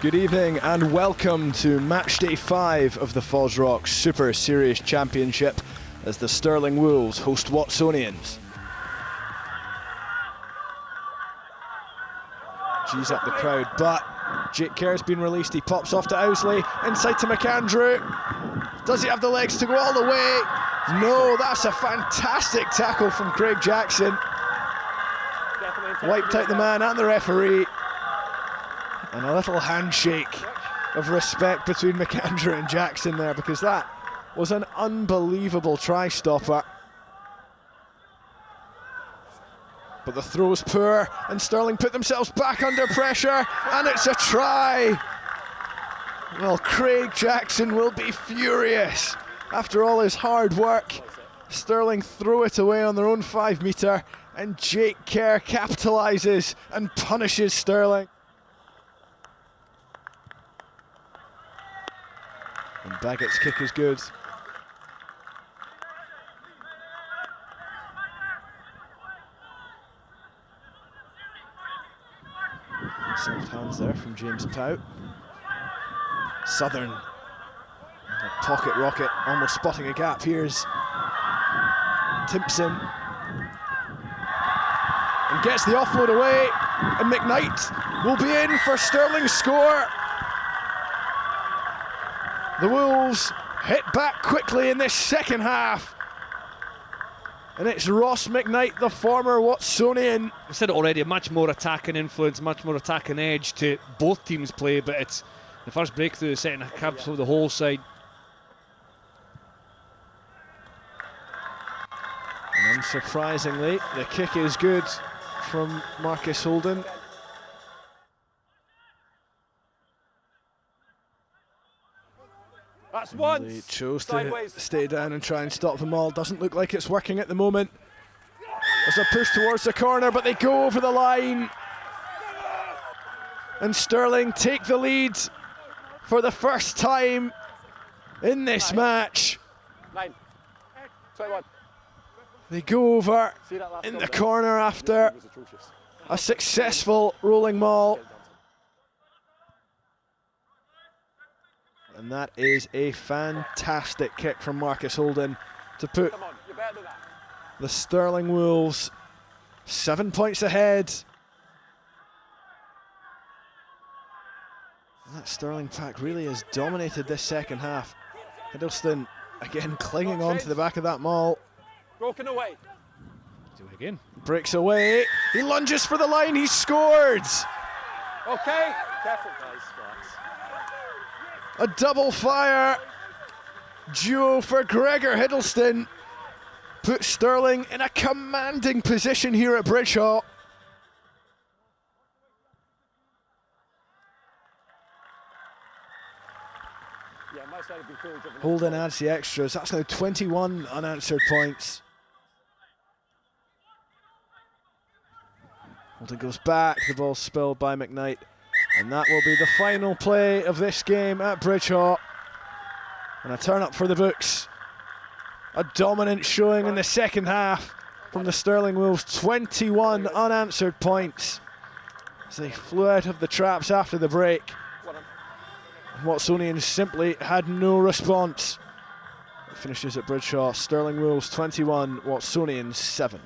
Good evening and welcome to match day 5 of the FOSROC Super Series Championship as the Stirling Wolves host Watsonians. G's up the crowd, but Jake Kerr's been released. He pops off to Owsley, inside to McAndrew. Does he have the legs to go all the way? No, that's a fantastic tackle from Craig Jackson. Wiped out the man and the referee. And a little handshake of respect between McAndrew and Jackson there, because that was an unbelievable try stopper. But the throw was poor, and Stirling put themselves back under pressure, and it's a try. Well, Craig Jackson will be furious. After all his hard work, Stirling threw it away on their own 5 metre, and Jake Kerr capitalises and punishes Stirling. And Baggett's kick is good. Soft hands there from James Pout. Southern, a pocket rocket, almost spotting a gap. Here's Timpson. And gets the offload away, and McKnight will be in for Stirling's score. The Wolves hit back quickly in this second half. And it's Ross McKnight, the former Watsonian. I said it already, much more attacking influence, much more attacking edge to both teams' play, but it's the first breakthrough, setting a cab for the whole side. And unsurprisingly, the kick is good from Marcus Holden. That's one. They chose to stay down and try and stop them all. Doesn't look like it's working at the moment. There's a push towards the corner, but they go over the line. And Stirling take the lead for the first time in this match. 21. They go over in the corner after a successful rolling maul. And that is a fantastic kick from Marcus Holden to put the Stirling Wolves 7 points ahead. That Stirling pack really has dominated this second half. Hiddleston again clinging on to the back of that maul. Broken away. Do it again. Breaks away. He lunges for the line. He scored. Okay. Careful, guys. A double fire duo for Gregor Hiddleston put Stirling in a commanding position here at Bridgehaw. Yeah, my side have been cool. Holden adds the extras. That's now 21 unanswered points. Holden goes back. The ball spilled by McKnight. And that will be the final play of this game at Bridgehaw. And a turn up for the books. A dominant showing in the second half from the Stirling Wolves. 21 unanswered points as they flew out of the traps after the break. And Watsonians simply had no response. It finishes at Bridgehaw. Stirling Wolves 21, Watsonians 7.